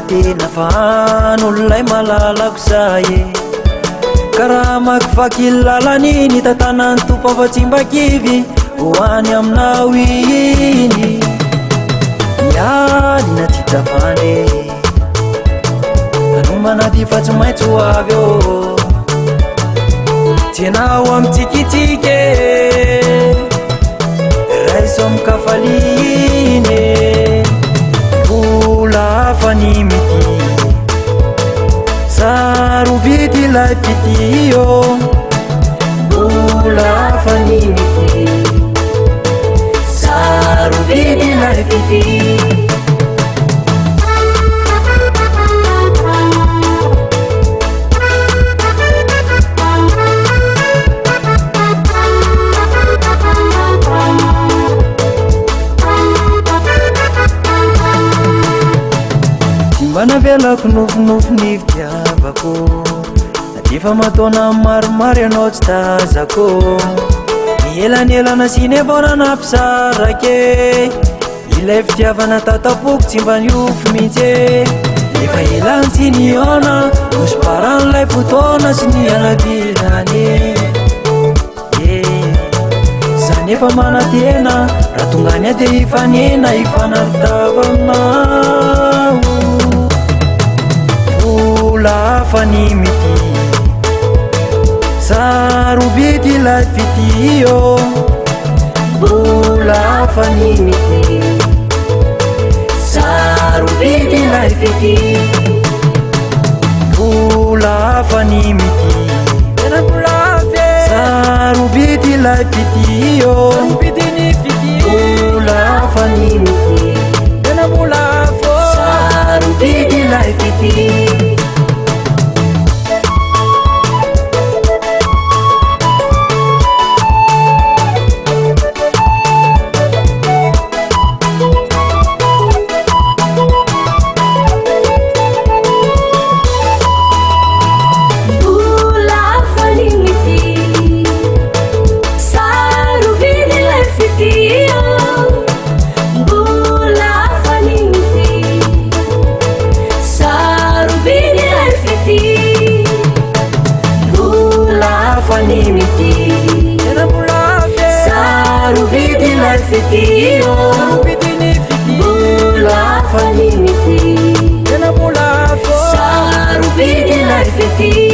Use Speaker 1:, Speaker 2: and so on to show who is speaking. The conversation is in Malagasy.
Speaker 1: tena fa an'olonay malalako zay karaha makivaky lalany ny tantanany tompo afa-tsimbakivy hoany aminao iny mialina tsy tavany anomana ty fa tsy maintsy ho avy eo tsenao amitsiketsiky raiso amikafaline vola afany mity sarobity lay fitio vola afany mity sarobity lay fity navelako nofonofo ny fitiavako adefa matona maromaro ianao tsy tazako mielanelana sy nevona nampisarake ilay fitiavana tatapoko tsy mba niofo mihitsy efa elantsy niona nosparan'lay fotoana sy ny alavilany zany efa manatena raha tongany a dia ifanena ifanaritava aminao afany mity sarobity lay fitio vola afany mity sarobity lay fity vola afany mity sarobity lay fitio vola afany mity sarobity lay fity sarobity lay fitio vola afany mity sarobity lay fity